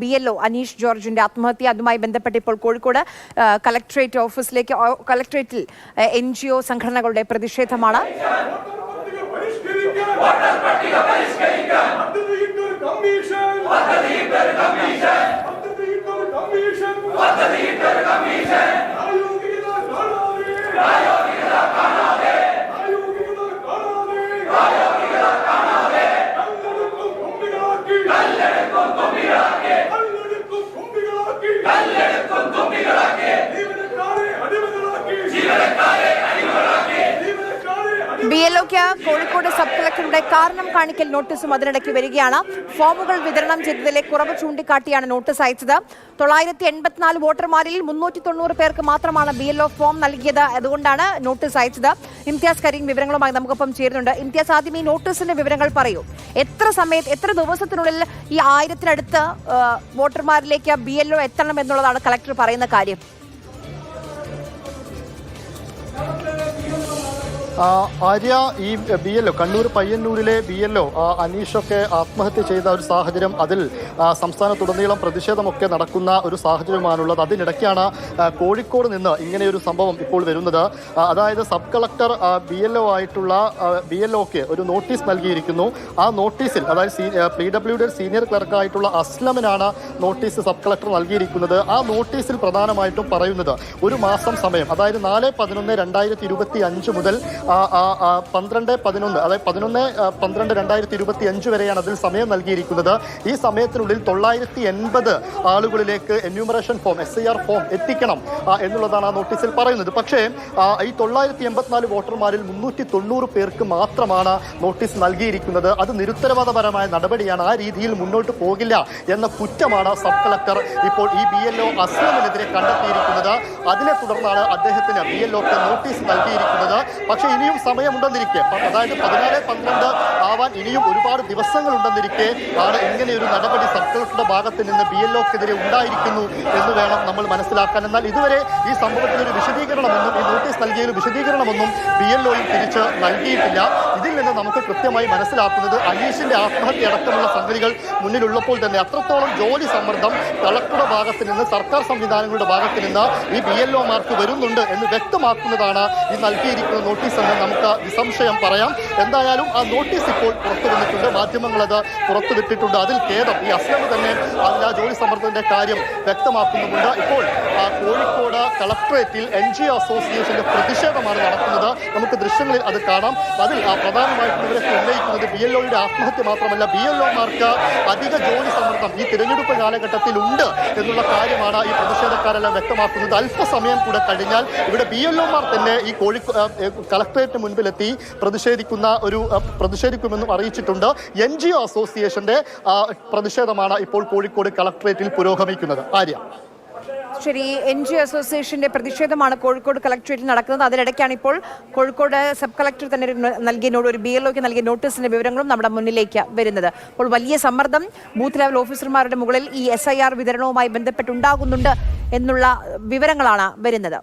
BLO Aneesh ജോർജിന്റെ ആത്മഹത്യ. അതുമായി ബന്ധപ്പെട്ട് ഇപ്പോൾ കോഴിക്കോട് കളക്ടറേറ്റ് ഓഫീസിലേക്ക് കളക്ടറേറ്റിൽ NGO സംഘടനകളുടെ പ്രതിഷേധമാണ്. BLOക്ക് കോഴിക്കോട് സബ് കളക്ടറുടെ കാരണം കാണിക്കൽ നോട്ടീസും അതിനിടയ്ക്ക് വരികയാണ്. ഫോമുകൾ വിതരണം ചെയ്തതിലെ കുറവ് ചൂണ്ടിക്കാട്ടിയാണ് നോട്ടീസ് അയച്ചത്. 984 വോട്ടർമാരിൽ 390 പേർക്ക് മാത്രമാണ് BLO ഫോം നൽകിയത്. അതുകൊണ്ടാണ് നോട്ടീസ് അയച്ചത്. ഇംതിയാസ് കരീം വിവരങ്ങളുമായി നമുക്കൊപ്പം ചേരുന്നുണ്ട്. ഇംതിയാസ്, ആദ്യം ഈ നോട്ടീസിന്റെ വിവരങ്ങൾ പറയൂ. എത്ര ദിവസത്തിനുള്ളിൽ ഈ 1000-നടുത്ത് വോട്ടർമാരിലേക്ക് BLO എത്തണം എന്നുള്ളതാണ് കളക്ടർ പറയുന്ന കാര്യം? ആര്യ, ഈ BLO കണ്ണൂർ പയ്യന്നൂരിലെ BLO അനീഷൊക്കെ ആത്മഹത്യ ചെയ്ത ഒരു സാഹചര്യം, അതിൽ സംസ്ഥാനത്തുടനീളം പ്രതിഷേധമൊക്കെ നടക്കുന്ന ഒരു സാഹചര്യമാണുള്ളത്. അതിനിടയ്ക്കാണ് കോഴിക്കോട് നിന്ന് ഇങ്ങനെയൊരു സംഭവം ഇപ്പോൾ വരുന്നത്. അതായത് സബ് കളക്ടർ BLO ആയിട്ടുള്ള BLOക്ക് ഒരു നോട്ടീസ് നൽകിയിരിക്കുന്നു. ആ നോട്ടീസിൽ, അതായത് PWD സീനിയർ ക്ലർക്കായിട്ടുള്ള അസ്ലമിനാണ് നോട്ടീസ് സബ് കളക്ടർ നൽകിയിരിക്കുന്നത്. ആ നോട്ടീസിൽ പ്രധാനമായിട്ടും പറയുന്നത് ഒരു മാസം സമയം, അതായത് 4/11/2025 മുതൽ 12/11, അതായത് 11/12/2025 വരെയാണ് അതിൽ സമയം നൽകിയിരിക്കുന്നത്. ഈ സമയത്തിനുള്ളിൽ 980 ആളുകളിലേക്ക് എന്യൂമറേഷൻ ഫോം, SIR ഫോം എത്തിക്കണം എന്നുള്ളതാണ് ആ നോട്ടീസിൽ പറയുന്നത്. പക്ഷേ ഈ 984 വോട്ടർമാരിൽ 390 പേർക്ക് മാത്രമാണ് നോട്ടീസ് നൽകിയിരിക്കുന്നത്. അത് നിരുത്തരവാദപരമായ നടപടിയാണ്. ആ രീതിയിൽ മുന്നോട്ട് പോകില്ല എന്ന കുറ്റമാണ് സബ് കളക്ടർ ഇപ്പോൾ ഈ BLO അസ്ലമിനെതിരെ കണ്ടെത്തിയിരിക്കുന്നത്. അതിനെ തുടർന്നാണ് അദ്ദേഹത്തിന് BLOക്ക് നോട്ടീസ് നൽകിയിരിക്കുന്നത്. പക്ഷേ ഇനിയും സമയമുണ്ടെന്നിരിക്കെ, അതായത് 14/12 ആവാൻ ഇനിയും ഒരുപാട് ദിവസങ്ങളുണ്ടെന്നിരിക്കെ ആണ് ഇങ്ങനെയൊരു നടപടി സബ് കളക്ടറുടെ ഭാഗത്ത് നിന്ന് BLOക്കെതിരെ ഉണ്ടായിരിക്കുന്നു എന്ന് വേണം നമ്മൾ മനസ്സിലാക്കാൻ. എന്നാൽ ഇതുവരെ ഈ സംഭവത്തിനൊരു വിശദീകരണമൊന്നും, ഈ നോട്ടീസ് നൽകിയൊരു വിശദീകരണമൊന്നും BLOയും തിരിച്ച് നൽകിയിട്ടില്ല. ഇതിൽ നിന്ന് നമുക്ക് കൃത്യമായി മനസ്സിലാക്കുന്നത് അനീഷിന്റെ ആത്മഹത്യ അടക്കമുള്ള സംഗതികൾ മുന്നിലുള്ളപ്പോൾ തന്നെ അത്രത്തോളം ജോലി സമ്മർദ്ദം കളക്ടറുടെ ഭാഗത്ത് നിന്ന്, സർക്കാർ സംവിധാനങ്ങളുടെ ഭാഗത്ത് നിന്ന് ഈ BLOമാർക്ക് വരുന്നുണ്ട് എന്ന് വ്യക്തമാക്കുന്നതാണ് ഈ നൽകിയിരിക്കുന്ന നോട്ടീസ് എന്ന് നമുക്ക് നിസ്സംശയം പറയാം. എന്തായാലും ആ നോട്ടീസ് ഇപ്പോൾ പുറത്തു വന്നിട്ടുണ്ട്, മാധ്യമങ്ങൾ അത് പുറത്തുവിട്ടിട്ടുണ്ട്. അതിൽ ഖേദം, ഈ അസ്ലം തന്നെ അതിൽ ആ ജോലി സമ്മർദ്ദത്തിന്റെ കാര്യം വ്യക്തമാക്കുന്നുമുണ്ട്. ഇപ്പോൾ കോഴിക്കോട് കളക്ടറേറ്റിൽ NGO അസോസിയേഷന്റെ പ്രതിഷേധമാണ് നടക്കുന്നത്. നമുക്ക് ദൃശ്യങ്ങളിൽ അത് കാണാം. അതിൽ പ്രധാനമായിട്ടും ഇവരൊക്കെ ഉന്നയിക്കുന്നത് BLOയുടെ ആത്മഹത്യ മാത്രമല്ല, BLOമാർക്ക് അധിക ജോലി സമ്മർദ്ദം ഈ തിരഞ്ഞെടുപ്പ് കാലഘട്ടത്തിൽ ഉണ്ട് എന്നുള്ള കാര്യമാണ് ഈ പ്രതിഷേധക്കാരെല്ലാം വ്യക്തമാക്കുന്നത്. അല്പസമയം കൂടെ കഴിഞ്ഞാൽ ഇവിടെ BLOമാർ തന്നെ ഈ കളക്ടറേറ്റിന് മുൻപിലെത്തി പ്രതിഷേധിക്കുമെന്നും അറിയിച്ചിട്ടുണ്ട്. NGO അസോസിയേഷന്റെ പ്രതിഷേധമാണ് ഇപ്പോൾ കോഴിക്കോട് കളക്ടറേറ്റിൽ പുരോഗമിക്കുന്നത്. ആര്യ, ശരി, NGO അസോസിയേഷന്റെ പ്രതിഷേധമാണ് കോഴിക്കോട് കളക്ടറേറ്റിൽ നടക്കുന്നത്. അതിനിടയ്ക്കാണ് ഇപ്പോൾ കോഴിക്കോട് സബ് കളക്ടർ തന്നെ നൽകിയ ഒരു BLOക്ക് നൽകിയ നോട്ടീസിന്റെ വിവരങ്ങളും നമ്മുടെ മുന്നിലേക്ക് വരുന്നത്. അപ്പോൾ വലിയ സമ്മർദ്ദം ബൂത്ത് ലെവൽ ഓഫീസർമാരുടെ മുകളിൽ ഈ SIR വിതരണവുമായി ബന്ധപ്പെട്ടുണ്ടാകുന്നുണ്ട് എന്നുള്ള വിവരങ്ങളാണ് വരുന്നത്.